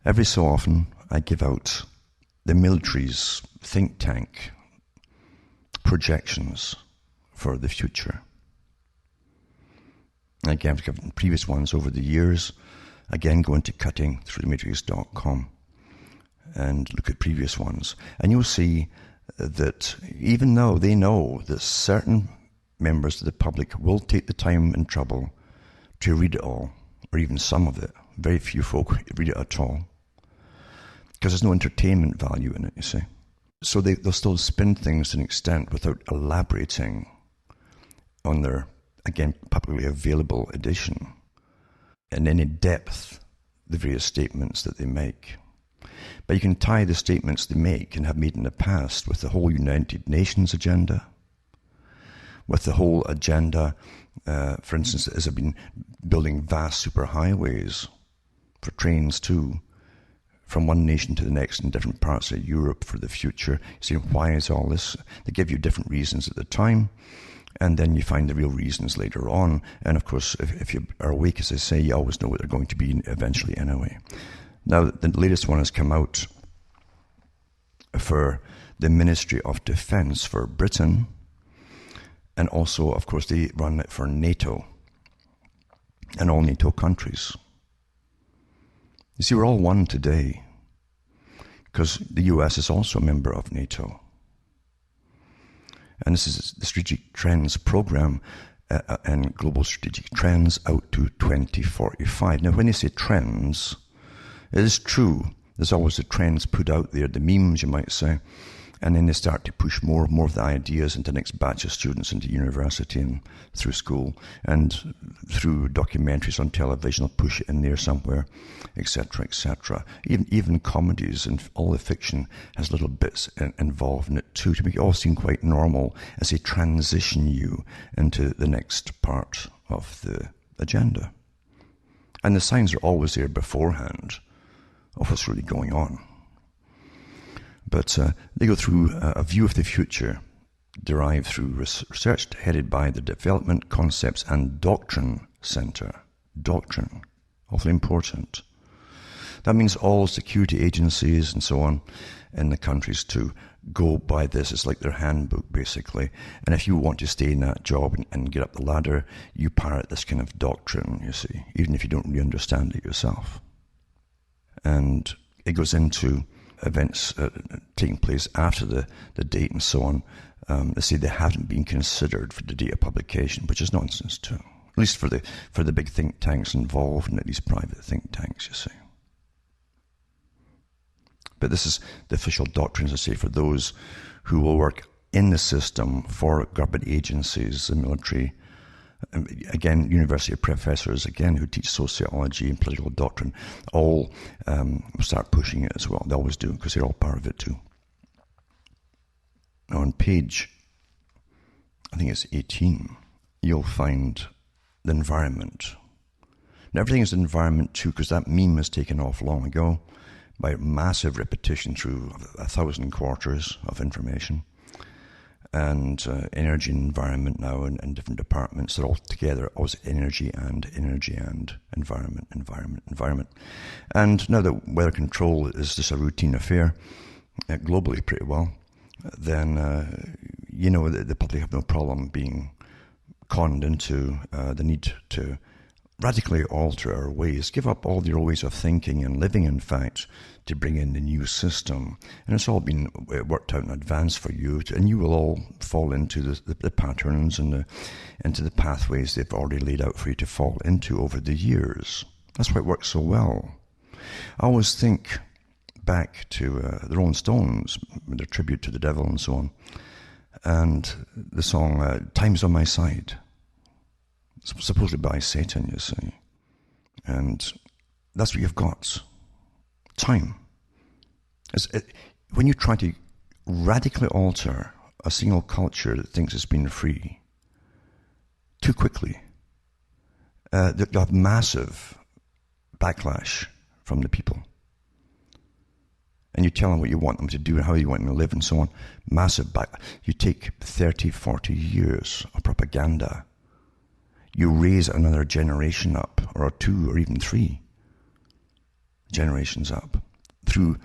Every so often, I give out the military's think tank projections for the future. Again, I've given previous ones over the years. Again, go into cuttingthroughthematrix.com and look at previous ones. And you'll see that even though they know that certain members of the public will take the time and trouble to read it all, or even some of it, very few folk read it at all, because there's no entertainment value in it, you see. So they'll still spin things to an extent without elaborating on their, again, publicly available edition in any depth the various statements that they make. But you can tie the statements they make and have made in the past with the whole United Nations agenda, with the whole agenda, for instance, as they've been building vast superhighways for trains too, from one nation to the next in different parts of Europe for the future. You see, why is all this? They give you different reasons at the time, and then you find the real reasons later on. And of course, if you are awake, as I say, you always know what they're going to be eventually anyway. Now, the latest one has come out for the Ministry of Defence for Britain, and also, of course, they run it for NATO and all NATO countries. You see, we're all one today because the US is also a member of NATO. And this is the Strategic Trends Program and Global Strategic Trends out to 2045. Now, when they say trends, it is true. There's always the trends put out there, the memes, you might say. And then they start to push more and more of the ideas into the next batch of students into university and through school and through documentaries on television. They'll push it in there somewhere, etc., etc. Even comedies and all the fiction has little bits involved in it too, to make it all seem quite normal as they transition you into the next part of the agenda. And the signs are always there beforehand of what's really going on. But they go through a view of the future derived through research headed by the Development, Concepts and Doctrine Center. Doctrine, awfully important. That means all security agencies and so on in the countries to go by this. It's like their handbook, basically. And if you want to stay in that job and get up the ladder, you parrot this kind of doctrine, you see, even if you don't really understand it yourself. And it goes into events taking place after the date and so on. They say they haven't been considered for the date of publication, which is nonsense too. At least for the big think tanks involved and these private think tanks, you see. But this is the official doctrines, I say, for those who will work in the system for government agencies, the military, again, university professors, again, who teach sociology and political doctrine, all start pushing it as well. They always do, because they're all part of it too. Now on page, I think it's 18, you'll find the environment. Now everything is the environment too, because that meme was taken off long ago by massive repetition through 1,000 quarters of information. And energy and environment now and different departments, they're all together, always energy and environment. And now that weather control is just a routine affair, globally pretty well, then, the public have no problem being conned into the need to radically alter our ways, give up all your ways of thinking and living, in fact, to bring in the new system. And it's all been worked out in advance for you, and you will all fall into the patterns and into the pathways they've already laid out for you to fall into over the years. That's why it works so well. I always think back to the Rolling Stones, their tribute to the devil and so on, and the song Time's on My Side, supposedly by Satan, you see. And that's what you've got. Time. When you try to radically alter a single culture that thinks it's been free too quickly, you'll have massive backlash from the people. And you tell them what you want them to do and how you want them to live and so on. Massive backlash. You take 30, 40 years of propaganda. You raise another generation up, or two, or even three. generations up through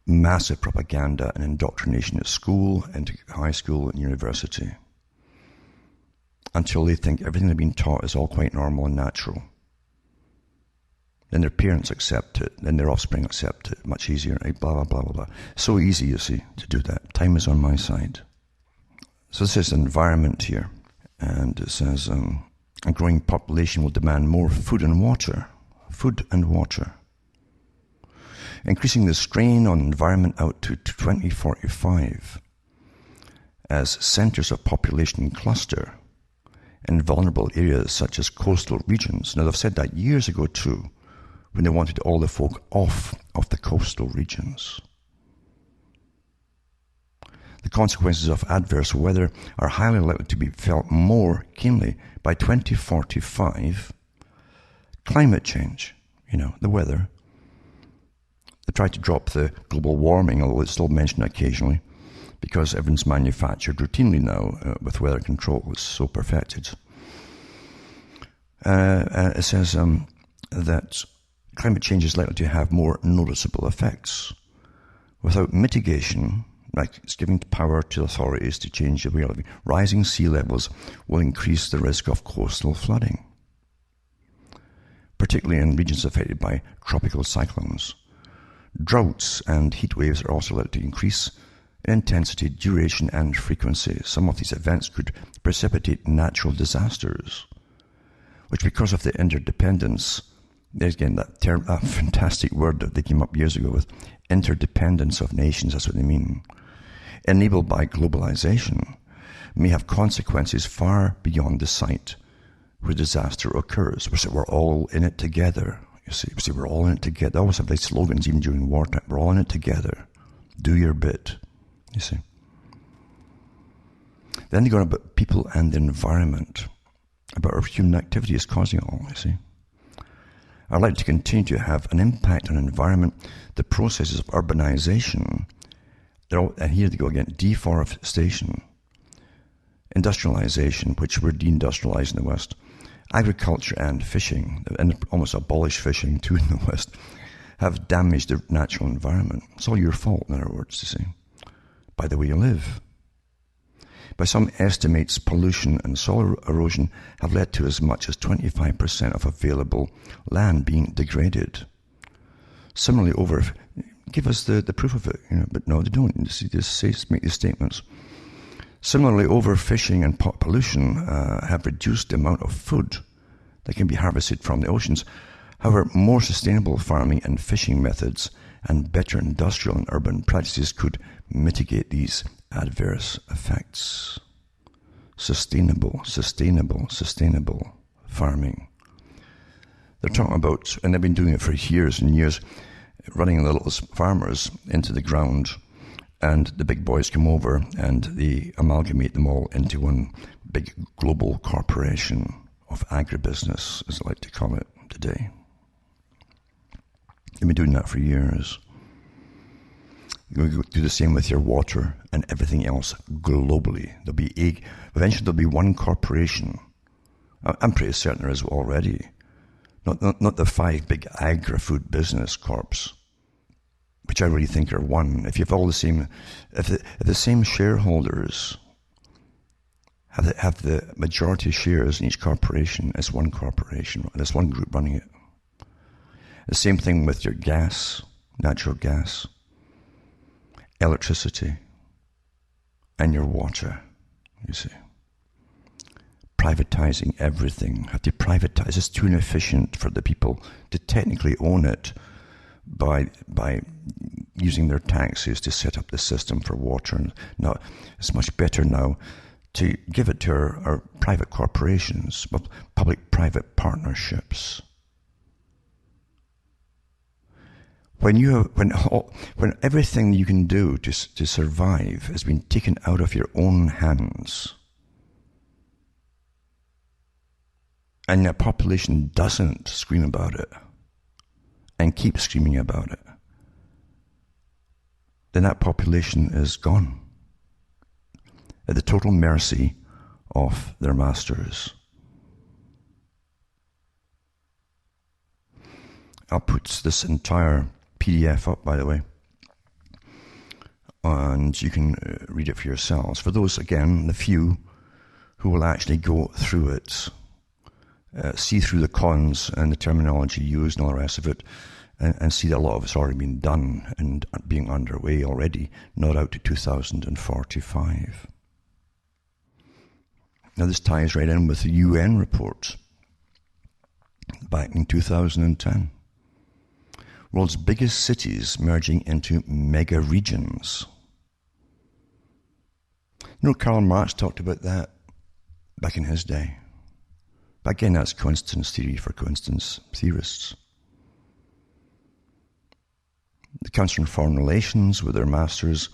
massive propaganda and indoctrination at school, into high school and university, until they think everything they've been taught is all quite normal and natural. Then their parents accept it, then their offspring accept it, much easier, right? Blah, blah, blah, blah, blah. So easy, you see, to do that. Time is on my side. So this is environment here, and it says, a growing population will demand more food and water. Food and water. Increasing the strain on environment out to 2045 as centers of population cluster in vulnerable areas such as coastal regions. Now, they've said that years ago too, when they wanted all the folk off of the coastal regions. The consequences of adverse weather are highly likely to be felt more keenly by 2045. Climate change, the weather. They try to drop the global warming, although it's still mentioned occasionally, because everything's manufactured routinely now with weather control. It's so perfected. It says that climate change is likely to have more noticeable effects. Without mitigation, like it's giving power to authorities to change the way of living, rising sea levels will increase the risk of coastal flooding, particularly in regions affected by tropical cyclones. Droughts and heat waves are also likely to increase in intensity, duration, and frequency. Some of these events could precipitate natural disasters, which, because of the interdependence, there's again that fantastic word that they came up years ago with, interdependence of nations, that's what they mean, enabled by globalization, may have consequences far beyond the site where disaster occurs. We're all in it together. You see, we're all in it together. They always have these slogans even during wartime. We're all in it together. Do your bit. You see. Then they go on about people and the environment, about our human activity is causing it all, you see. Are likely to continue to have an impact on the environment. The processes of urbanization, and here they go again, deforestation, industrialization, which we're deindustrialized in the West, agriculture and fishing, and almost abolished fishing too in the West, have damaged the natural environment. It's all your fault, in other words, to say, by the way you live. By some estimates, pollution and soil erosion have led to as much as 25% of available land being degraded. Similarly, give us the proof of it, but no, they don't. They just make these statements. Similarly, overfishing and pollution have reduced the amount of food that can be harvested from the oceans. However, more sustainable farming and fishing methods and better industrial and urban practices could mitigate these adverse effects. Sustainable farming. They're talking about, and they've been doing it for years and years, running the little farmers into the ground, and the big boys come over and they amalgamate them all into one big global corporation of agribusiness, as I like to call it today. They've been doing that for years. You do the same with your water and everything else globally. Eventually there'll be one corporation. I'm pretty certain there is already. Not the 5 big agri-food business corps, which I really think are one. If you have all the same, if the same shareholders have the majority shares in each corporation as one corporation, there's one group running it. The same thing with your gas, natural gas, electricity, and your water, you see. Privatizing everything. Have to privatize. It's too inefficient for the people to technically own it by using their taxes to set up the system for water. Now, it's much better now to give it to our private corporations, public-private partnerships. When everything you can do to survive has been taken out of your own hands, and your population doesn't scream about it and keep screaming about it, then that population is gone at the total mercy of their masters. I'll put this entire PDF up, by the way, and you can read it for yourselves. For those, again, the few who will actually go through it, see through the cons and the terminology used and all the rest of it, and see that a lot of it's already been done and being underway already, not out to 2045. Now this ties right in with the UN report back in 2010. World's biggest cities merging into mega regions. You know, Karl Marx talked about that back in his day. But again, that's coincidence theory for coincidence theorists. The Council on Foreign Relations, with their masters,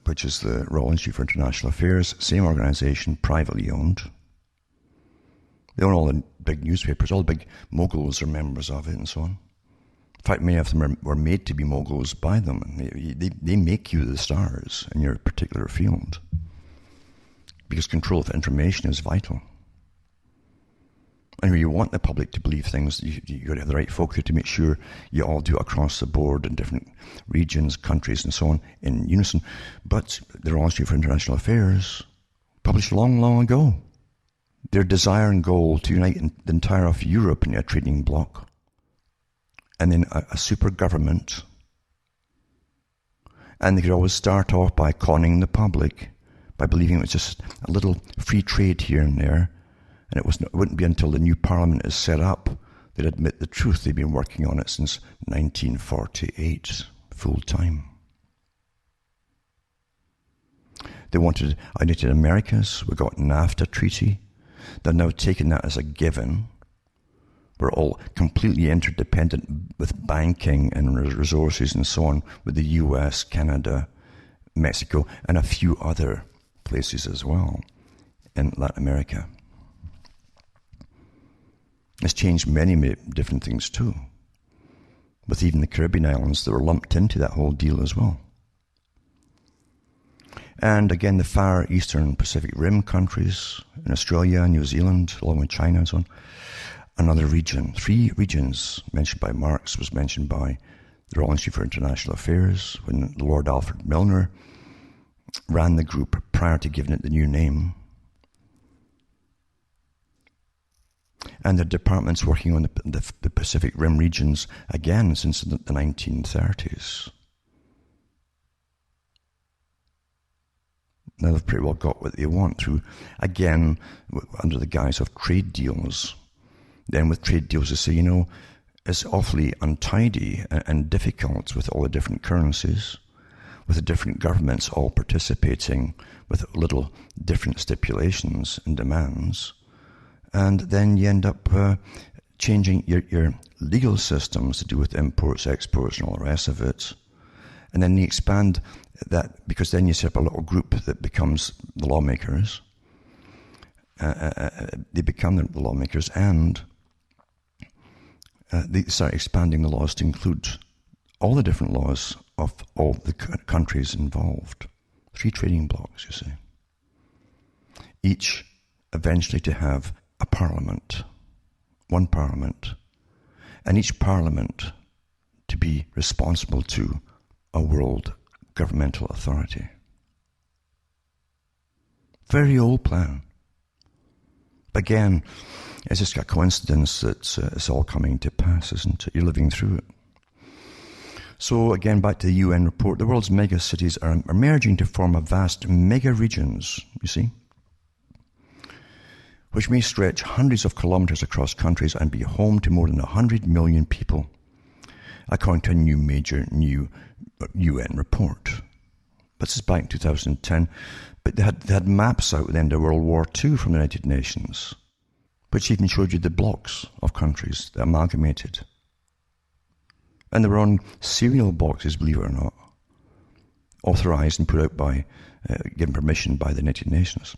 which is the Royal Institute for International Affairs, same organization, privately owned. They own all the big newspapers, all the big moguls are members of it and so on. In fact, many of them were made to be moguls by them. They make you the stars in your particular field, because control of information is vital. And when you want the public to believe things, you've got to have the right folk there to make sure you all do it across the board in different regions, countries, and so on in unison. But the Royal Institute for International Affairs published long, long ago their desire and goal to unite the entire of Europe in a trading bloc, and then a super government. And they could always start off by conning the public, by believing it was just a little free trade here and there. And it wouldn't be until the new parliament is set up they'd admit the truth. They've been working on it since 1948, full time. They wanted United Americas. We got NAFTA treaty. They're now taking that as a given. We're all completely interdependent with banking and resources and so on with the US, Canada, Mexico, and a few other places as well in Latin America. It's changed many different things too, with even the Caribbean islands that were lumped into that whole deal as well. And again, the Far Eastern Pacific Rim countries in Australia, New Zealand, along with China and so on. Another region, 3 regions mentioned by Marx, was mentioned by the Royal Institute for International Affairs when Lord Alfred Milner ran the group prior to giving it the new name. And the department's working on the Pacific Rim regions again since the 1930s. Now they've pretty well got what they want through, again, under the guise of trade deals. Then with trade deals, they say, you know, it's awfully untidy and difficult with all the different currencies, with the different governments all participating with little different stipulations and demands. And then you end up changing your legal systems to do with imports, exports, and all the rest of it. And then you expand that, because then you set up a little group that becomes the lawmakers. They become the lawmakers, and they start expanding the laws to include all the different laws of all the countries involved. 3 trading blocs, you see. Each eventually to have a parliament, one parliament, and each parliament to be responsible to a world governmental authority. Very old plan. Again, it's just a coincidence that it's all coming to pass, isn't it? You're living through it. So again, back to the UN report, the world's mega cities are merging to form a vast mega regions, you see, which may stretch hundreds of kilometers across countries and be home to more than 100 million people, according to a new UN report. But this is back in 2010. But they had maps out at the end of World War II from the United Nations, which even showed you the blocks of countries that amalgamated. And they were on cereal boxes, believe it or not, authorized and put out by, given permission by the United Nations.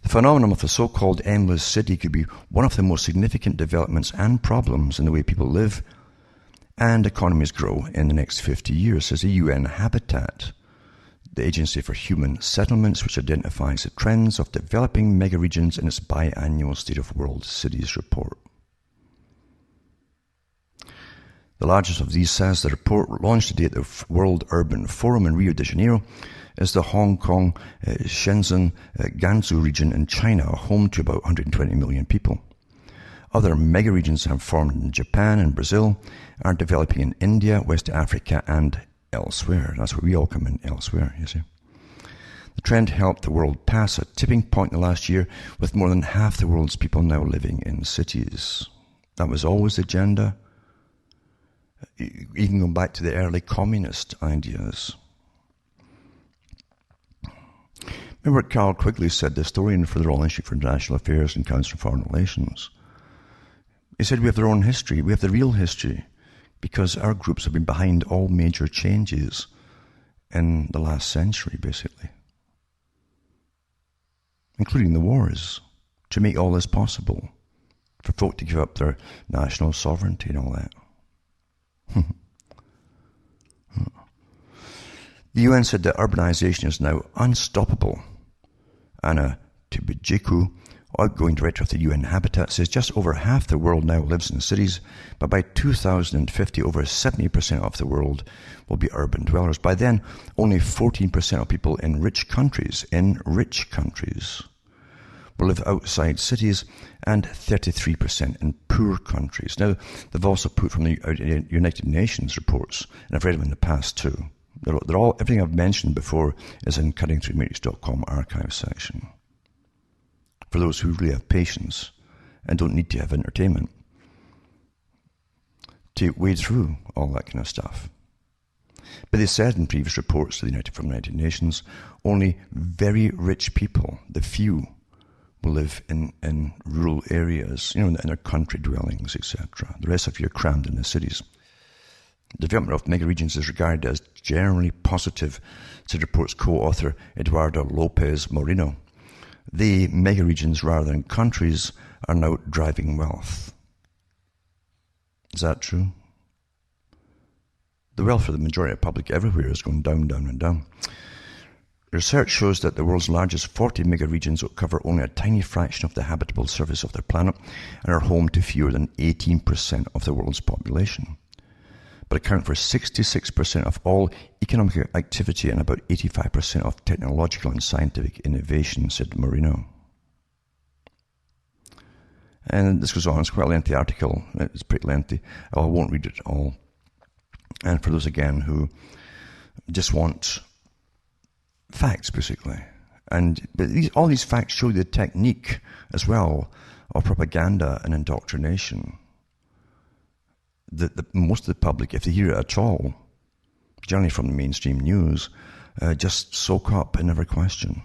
The phenomenon of the so-called endless city could be one of the most significant developments and problems in the way people live and economies grow in the next 50 years, says the UN Habitat, the Agency for Human Settlements, which identifies the trends of developing megaregions in its biannual State of World Cities report. The largest of these, says the report, launched today at the World Urban Forum in Rio de Janeiro, is the Hong Kong, Shenzhen, Gansu region in China, home to about 120 million people. Other mega-regions have formed in Japan and Brazil, are developing in India, West Africa, and elsewhere. That's where we all come in, elsewhere, you see. The trend helped the world pass a tipping point in the last year, with more than half the world's people now living in cities. That was always the agenda, even going back to the early communist ideas. Remember what Carl Quigley said, the historian for the Royal Institute for International Affairs and Council for Foreign Relations. He said we have their own history, we have the real history, because our groups have been behind all major changes in the last century, basically, including the wars, to make all this possible, for folk to give up their national sovereignty and all that. The UN said that urbanization is now unstoppable. Anna Tibijiku, outgoing director of the UN Habitat, says just over half the world now lives in cities, but by 2050, over 70% of the world will be urban dwellers. By then, only 14% of people in rich countries will live outside cities, and 33% in poor countries. Now, they've also put from the United Nations reports, and I've read them in the past too. They're all, everything I've mentioned before is in cuttingthroughmatrix.com archive section. For those who really have patience and don't need to have entertainment to wade through all that kind of stuff. But they said in previous reports from the United Nations, only very rich people, the few, will live in rural areas, in their country dwellings, etc. The rest of you are crammed in the cities. The development of megaregions is regarded as generally positive, said report's co-author Eduardo Lopez Moreno. The megaregions, rather than countries, are now driving wealth. Is that true? The wealth for the majority of the public everywhere is going down, down, and down. Research shows that the world's largest 40 megaregions cover only a tiny fraction of the habitable surface of their planet and are home to fewer than 18% of the world's population, but account for 66% of all economic activity and about 85% of technological and scientific innovation, said Marino. And this goes on, it's quite a lengthy article, it's pretty lengthy, I won't read it all. And for those, again, who just want facts, basically. But all these facts show the technique, as well, of propaganda and indoctrination. Most of the public, if they hear it at all, generally from the mainstream news, just soak up and never question.